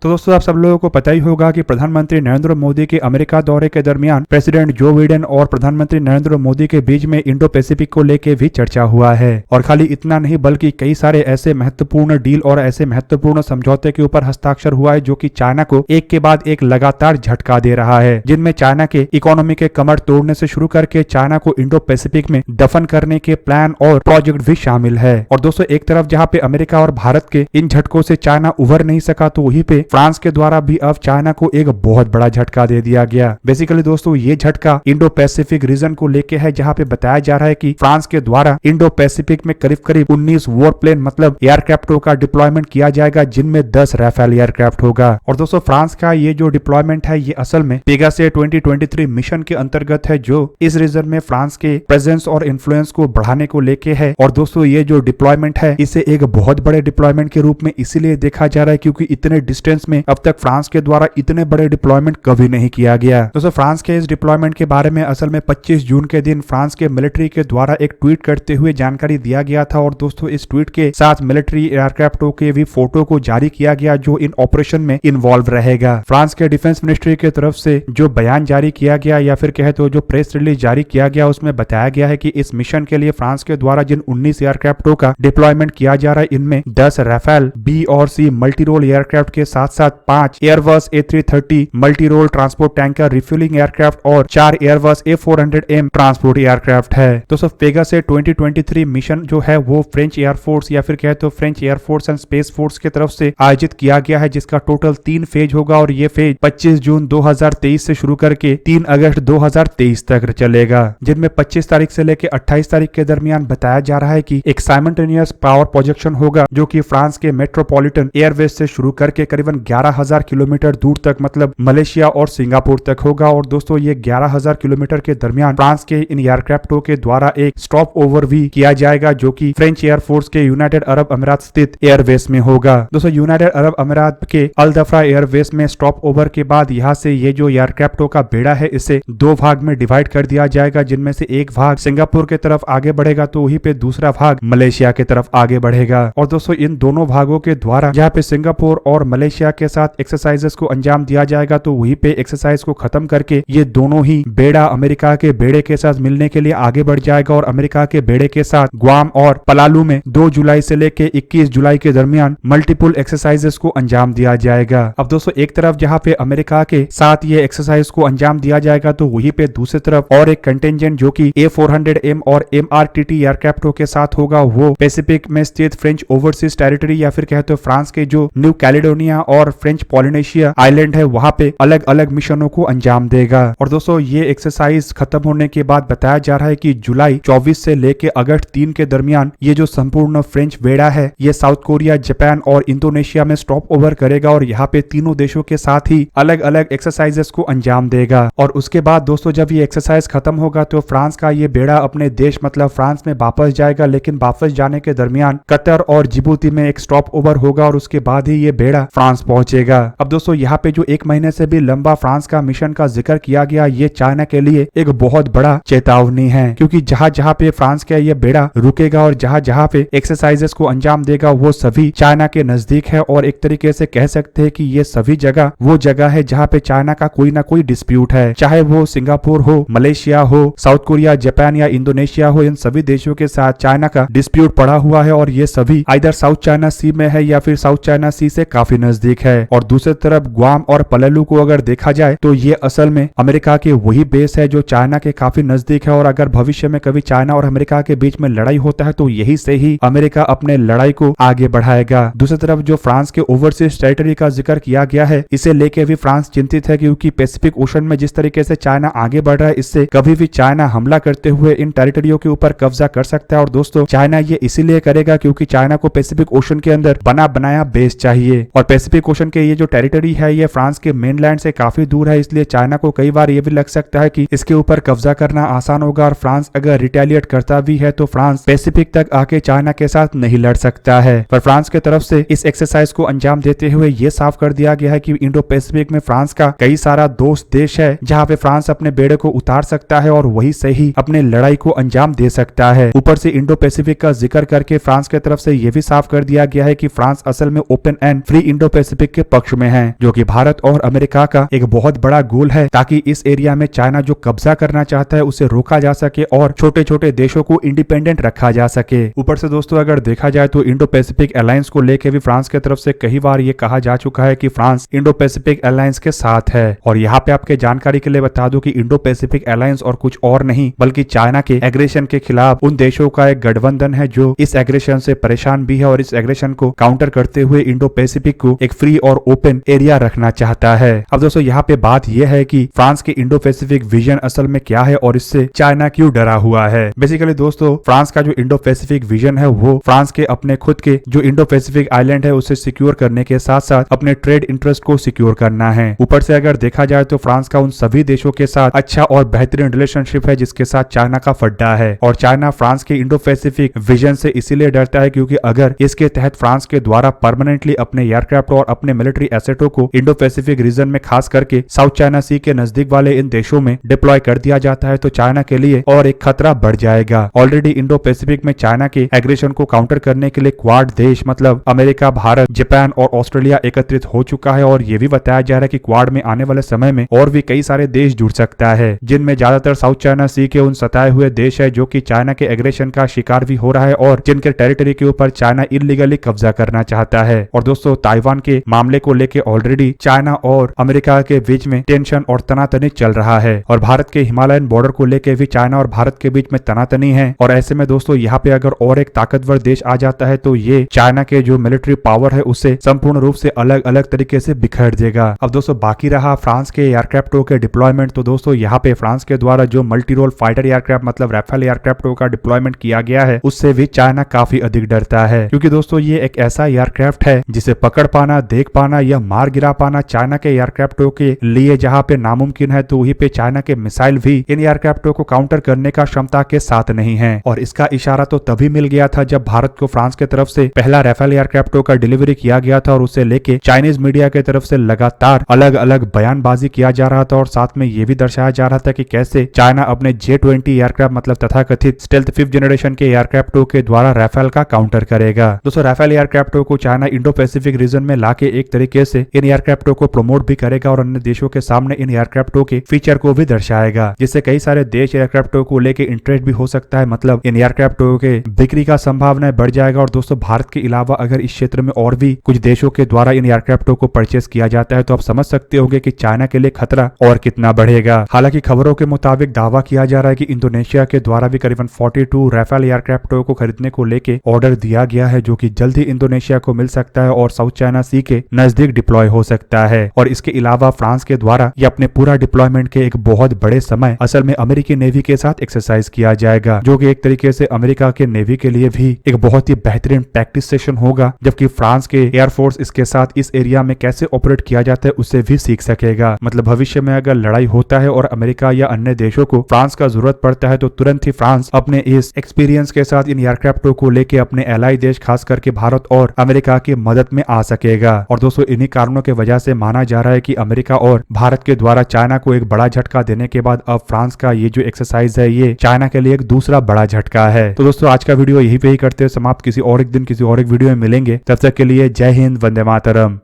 तो दोस्तों आप सब लोगों को पता ही होगा कि प्रधानमंत्री नरेंद्र मोदी के अमेरिका दौरे के दरमियान प्रेसिडेंट जो बिडेन और प्रधानमंत्री नरेंद्र मोदी के बीच में इंडो पैसिफिक को लेकर भी चर्चा हुआ है। और खाली इतना नहीं बल्कि कई सारे ऐसे महत्वपूर्ण डील और ऐसे महत्वपूर्ण समझौते के ऊपर हस्ताक्षर हुआ है जो कि चाइना को एक के बाद एक लगातार झटका दे रहा है, जिनमें चाइना के इकोनॉमी के कमर तोड़ने से शुरू करके चाइना को इंडो पैसिफिक में दफन करने के प्लान और प्रोजेक्ट भी शामिल है। और दोस्तों एक तरफ जहां पे अमेरिका और भारत के इन झटकों से चाइना उभर नहीं सका, तो वहीं पे फ्रांस के द्वारा भी अब चाइना को एक बहुत बड़ा झटका दे दिया गया। बेसिकली दोस्तों ये झटका इंडो पैसिफिक रीजन को लेके है, जहां पे बताया जा रहा है कि फ्रांस के द्वारा इंडो पैसिफिक में करीब करीब 19 वॉरप्लेन मतलब एयरक्राफ्टों का डिप्लॉयमेंट किया जाएगा, जिनमें 10 राफेल एयरक्राफ्ट होगा। और दोस्तों फ्रांस का ये जो डिप्लॉयमेंट है ये असल में पेगासस 2023 मिशन के अंतर्गत है, जो इस रीजन में फ्रांस के प्रेजेंस और इन्फ्लुएंस को बढ़ाने को लेके है। और दोस्तों ये जो डिप्लॉयमेंट है इसे एक बहुत बड़े डिप्लॉयमेंट के रूप में इसीलिए देखा जा रहा है क्योंकि इतने डिस्टेंस में अब तक फ्रांस के द्वारा इतने बड़े डिप्लॉयमेंट कभी नहीं किया गया। दोस्तों फ्रांस के इस डिप्लॉयमेंट के बारे में असल में 25 जून के दिन फ्रांस के मिलिट्री के द्वारा एक ट्वीट करते हुए जानकारी दिया गया था। और दोस्तों इस ट्वीट के साथ मिलिट्री एयरक्राफ्टों के भी फोटो को जारी किया गया जो इन ऑपरेशन में इन्वॉल्व रहेगा। फ्रांस के डिफेंस मिनिस्ट्री की तरफ से जो बयान जारी किया गया या फिर कहे तो जो प्रेस रिलीज जारी किया गया उसमें बताया गया है कि इस मिशन के लिए फ्रांस के द्वारा जिन 19 एयरक्राफ्टों का डिप्लॉयमेंट किया जा रहा है इनमें 10 राफेल बी और सी मल्टी रोल एयरक्राफ्ट के साथ साथ 5 Airbus A330 multi role transport tanker refuelling aircraft और 4 एयरबस A400M ट्रांसपोर्ट एयरक्राफ्ट है। दोस्तों पेगासस 2023 मिशन जो है वो फ्रेंच एयरफोर्स या फिर कहे तो French air force and space force की तरफ से आयोजित किया गया है, जिसका टोटल 3 फेज होगा। और ये फेज 25 जून 2023 से शुरू करके 3 अगस्त 2023 तक चलेगा, जिनमें 25 तारीख से लेकर 28 तारीख के दरमियान बताया जा रहा है कि एक साइमल्टेनियस पावर प्रोजेक्शन होगा जो कि फ्रांस के मेट्रोपॉलिटन एयरवेज से शुरू करके करीबन 11,000 किलोमीटर दूर तक मतलब मलेशिया और सिंगापुर तक होगा। और दोस्तों ये 11,000 किलोमीटर के दरमियान फ्रांस के इन एयरक्राफ्टों के द्वारा एक स्टॉप ओवर भी किया जाएगा जो कि फ्रेंच एयरफोर्स के यूनाइटेड अरब अमीरात स्थित एयरवेज में होगा। दोस्तों यूनाइटेड अरब अमीरात के अल दफरा एयरवेज में स्टॉप ओवर के बाद यहाँ से ये जो एयरक्राफ्टों का बेड़ा है इसे 2 भाग में डिवाइड कर दिया जाएगा, जिनमें से एक भाग सिंगापुर की तरफ आगे बढ़ेगा तो वहीं पे दूसरा भाग मलेशिया की तरफ आगे बढ़ेगा। और दोस्तों इन दोनों भागों के द्वारा जहाँ पे सिंगापुर और मलेशिया के साथ एक्सरसाइजेस को अंजाम दिया जाएगा, तो वहीं पे एक्सरसाइज को खत्म करके ये दोनों ही बेड़ा अमेरिका के बेड़े के साथ मिलने के लिए आगे बढ़ जाएगा। और अमेरिका के बेड़े के साथ ग्वाम और पलालू में 2 जुलाई से लेके 21 जुलाई के दरमियान मल्टीपल एक्सरसाइजेस को अंजाम दिया जाएगा। अब दोस्तों एक तरफ जहाँ पे अमेरिका के साथ ये एक्सरसाइज को अंजाम दिया जाएगा, तो वहीं पे दूसरी तरफ और एक कंटिजेंट जो कि A400M और MRTT एयरक्राफ्टों के साथ होगा, वो पैसिफिक में स्थित फ्रेंच ओवरसीज टेरिटरी या फिर कहते हो फ्रांस के जो न्यू कैलेडोनिया और फ्रेंच पॉलिनेशिया आइलैंड है वहां पे अलग अलग मिशनों को अंजाम देगा। और दोस्तों ये एक्सरसाइज खत्म होने के बाद बताया जा रहा है कि जुलाई 24 से लेके अगस्त 3 के दरमियान ये जो संपूर्ण फ्रेंच बेड़ा है ये साउथ कोरिया, जापान और इंडोनेशिया में स्टॉप ओवर करेगा और यहाँ पे तीनों देशों के साथ ही अलग अलग एक्सरसाइजेस को अंजाम देगा। और उसके बाद दोस्तों जब ये एक्सरसाइज खत्म होगा तो फ्रांस का ये बेड़ा अपने देश मतलब फ्रांस में वापस जाएगा, लेकिन वापस जाने के दरमियान कतर और जिबूती में एक स्टॉप ओवर होगा और उसके बाद ही ये बेड़ा फ्रांस पहुंचेगा। अब दोस्तों यहाँ पे जो 1 महीने से भी लंबा फ्रांस का मिशन का जिक्र किया गया, ये चाइना के लिए एक बहुत बड़ा चेतावनी है, क्योंकि जहां जहां पे फ्रांस का ये बेड़ा रुकेगा और जहां जहां पे एक्सरसाइजेस को अंजाम देगा वो सभी चाइना के नजदीक है। और एक तरीके से कह सकते हैं कि ये सभी जगह वो जगह है जहां पे चाइना का कोई ना कोई डिस्प्यूट है, चाहे वो सिंगापुर हो, मलेशिया हो, साउथ कोरिया, जापान या इंडोनेशिया हो, इन सभी देशों के साथ चाइना का डिस्प्यूट पड़ा हुआ है। और ये सभी आइदर साउथ चाइना सी में है या फिर साउथ चाइना सी से काफी नजदीक है। और दूसरी तरफ ग्वाम और पलालू को अगर देखा जाए तो ये असल में अमेरिका के वही बेस है जो चाइना के काफी नजदीक है। और अगर भविष्य में कभी चाइना और अमेरिका के बीच में लड़ाई होता है तो यही से ही अमेरिका अपने लड़ाई को आगे बढ़ाएगा। दूसरी तरफ जो फ्रांस के ओवरसीज टेरिटरी का जिक्र किया गया है इसे लेके भी फ्रांस चिंतित है, क्योंकि पैसिफिक ओशन में जिस तरीके से चाइना आगे बढ़ रहा है इससे कभी भी चाइना हमला करते हुए इन टेरिटरियों के ऊपर कब्जा कर सकता है। और दोस्तों चाइना ये इसीलिए करेगा क्योंकि चाइना को पैसिफिक ओशन के अंदर बना बनाया बेस चाहिए। और पैसिफिक ओशन के ये जो टेरिटरी है ये फ्रांस के मेनलैंड से काफी दूर है, इसलिए चाइना को कई बार ये भी लग सकता है कि इसके ऊपर कब्जा करना आसान होगा। और फ्रांस अगर रिटेलिएट करता भी है तो फ्रांस पैसिफिक तक आके चाइना के साथ नहीं लड़ सकता है। पर फ्रांस की तरफ से इस एक्सरसाइज को अंजाम देते हुए ये साफ कर दिया गया है कि इंडो पैसिफिक में फ्रांस का कई सारा दोस्त देश है जहां पे फ्रांस अपने बेड़े को उतार सकता है और वही से ही अपने लड़ाई को अंजाम दे सकता है। ऊपर से इंडो पैसिफिक का जिक्र करके फ्रांस की तरफ से यह भी साफ कर दिया गया है कि फ्रांस असल में open and free Indo Pacific Pacific के पक्ष में है, जो कि भारत और अमेरिका का एक बहुत बड़ा गोल है, ताकि इस एरिया में चाइना जो कब्जा करना चाहता है उसे रोका जा सके और छोटे छोटे देशों को इंडिपेंडेंट रखा जा सके। ऊपर से दोस्तों अगर देखा जाए तो इंडो पैसिफिक अलायंस को लेकर भी फ्रांस की तरफ से कई बार ये कहा जा चुका है कि फ्रांस इंडो पैसिफिक अलायंस के साथ है। और यहाँ पे आपके जानकारी के लिए बता दूं कि इंडो पैसिफिक अलायंस और कुछ और नहीं बल्कि चाइना के एग्रेशन के खिलाफ उन देशों का एक गठबंधन है जो इस एग्रेशन से परेशान भी है और इस एग्रेशन को काउंटर करते हुए इंडो पैसिफिक को एक फ्री और ओपन एरिया रखना चाहता है। अब दोस्तों यहाँ पे बात यह है कि फ्रांस के इंडो पैसिफिक विजन असल में क्या है और इससे चाइना क्यों डरा हुआ है। बेसिकली दोस्तों फ्रांस का जो इंडो पैसिफिक विजन है वो फ्रांस के अपने खुद के जो इंडो पैसिफिक आइलैंड है उसे सिक्योर करने के साथ साथ अपने ट्रेड इंटरेस्ट को सिक्योर करना है। ऊपर से अगर देखा जाए तो फ्रांस का उन सभी देशों के साथ अच्छा और बेहतरीन रिलेशनशिप है जिसके साथ चाइना का फड्डा है। और चाइना फ्रांस के इंडो पैसिफिक विजन से इसीलिए डरता है क्योंकि अगर इसके तहत फ्रांस के द्वारा परमानेंटली अपने एयरक्राफ्ट और अपने मिलिट्री एसेटों को इंडो पैसिफिक रीजन में खास करके साउथ चाइना सी के नजदीक वाले इन देशों में डिप्लॉय कर दिया जाता है तो चाइना के लिए और एक खतरा बढ़ जाएगा। ऑलरेडी इंडो पैसिफिक में चाइना के एग्रेशन को काउंटर करने के लिए क्वाड देश मतलब अमेरिका, भारत, जापान और ऑस्ट्रेलिया एकत्रित हो चुका है और ये भी बताया जा रहा है कि क्वाड में आने वाले समय में और भी कई सारे देश जुड़ सकता है, जिनमें ज्यादातर साउथ चाइना सी के उन सताए हुए देश है जो कि चाइना के एग्रेशन का शिकार भी हो रहा है और जिनके टेरिटरी के ऊपर चाइना इलीगली कब्जा करना चाहता है। और दोस्तों ताइवान के मामले को लेकर ऑलरेडी चाइना और अमेरिका के बीच में टेंशन और तनातनी चल रहा है और भारत के हिमालयन बॉर्डर को लेकर भी चाइना और भारत के बीच में तनातनी है। और ऐसे में दोस्तों यहाँ पे अगर और एक ताकतवर देश आ जाता है तो ये चाइना के जो मिलिट्री पावर है उसे संपूर्ण रूप से अलग अलग तरीके से बिखेर देगा। अब दोस्तों बाकी रहा फ्रांस के एयरक्राफ्टों के डिप्लॉयमेंट, तो दोस्तों यहाँ पे फ्रांस के द्वारा जो मल्टी रोल फाइटर एयरक्राफ्ट मतलब राफेल एयरक्राफ्टों का डिप्लॉयमेंट किया गया है उससे भी चाइना काफी अधिक डरता है, क्योंकि दोस्तों ये एक ऐसा एयरक्राफ्ट है जिसे पकड़ पाना, देख पाना या मार गिरा पाना चाइना के एयरक्राफ्टों के लिए जहाँ पे नामुमकिन है तो वहीं पे चाइना के मिसाइल भी इन एयरक्राफ्टों को काउंटर करने का क्षमता के साथ नहीं है। और इसका इशारा तो तभी मिल गया था जब भारत को फ्रांस की तरफ से पहला राफेल एयरक्राफ्टों का डिलीवरी किया गया था और उसे लेके चाइनीज मीडिया की तरफ से लगातार अलग अलग बयानबाजी किया जा रहा था और साथ में ये भी दर्शाया जा रहा था कि कैसे चाइना अपने J-20 एयरक्राफ्ट मतलब तथाकथित स्टेल्थ 5th जनरेशन के एयरक्राफ्टों के द्वारा राफेल का काउंटर करेगा। दोस्तों राफेल एयरक्राफ्टों को चाइना इंडो पैसिफिक रीजन में लाके एक तरीके से इन एयरक्राफ्टों को प्रमोट भी करेगा और अन्य देशों के सामने इन एयरक्राफ्टों के फीचर को भी दर्शाएगा, जिससे कई सारे देश एयरक्राफ्टों को लेके इंटरेस्ट भी हो सकता है, मतलब इन एयरक्राफ्टों के बिक्री का संभावना बढ़ जाएगा। और दोस्तों भारत के अलावा अगर इस क्षेत्र में और भी कुछ देशों के द्वारा इन एयरक्राफ्टों को परचेस किया जाता है तो आप समझ सकते होंगे कि चाइना के लिए खतरा और कितना बढ़ेगा। हालांकि खबरों के मुताबिक दावा किया जा रहा है कि इंडोनेशिया के द्वारा भी करीबन 42 राफेल एयरक्राफ्टों को खरीदने को लेके ऑर्डर दिया गया है, जो कि जल्द ही इंडोनेशिया को मिल सकता है और साउथ चाइना सी के नजदीक डिप्लॉय हो सकता है। और इसके अलावा फ्रांस के द्वारा ये अपने पूरा डिप्लॉयमेंट के एक बहुत बड़े समय असल में अमेरिकी नेवी के साथ एक्सरसाइज किया जाएगा, जो कि एक तरीके से अमेरिका के नेवी के लिए भी एक बहुत ही बेहतरीन प्रैक्टिस सेशन होगा, जबकि फ्रांस के एयरफोर्स इसके साथ इस एरिया में कैसे ऑपरेट किया जाता है उससे भी सीख सकेगा। मतलब भविष्य में अगर लड़ाई होता है और अमेरिका या अन्य देशों को फ्रांस का जरूरत पड़ता है तो तुरंत ही फ्रांस अपने इस एक्सपीरियंस के साथ इन एयरक्राफ्टों को लेके अपने एलाई देश खास करके भारत और अमेरिका की मदद में आ सकेगा। और दोस्तों इन्हीं कारणों की वजह से माना जा रहा है कि अमेरिका और भारत के द्वारा चाइना को एक बड़ा झटका देने के बाद अब फ्रांस का ये जो एक्सरसाइज है ये चाइना के लिए एक दूसरा बड़ा झटका है। तो दोस्तों आज का वीडियो यही पे ही करते हैं समाप्त। किसी और एक दिन किसी और एक वीडियो में मिलेंगे, तब तक के लिए जय हिंद, वंदे मातरम।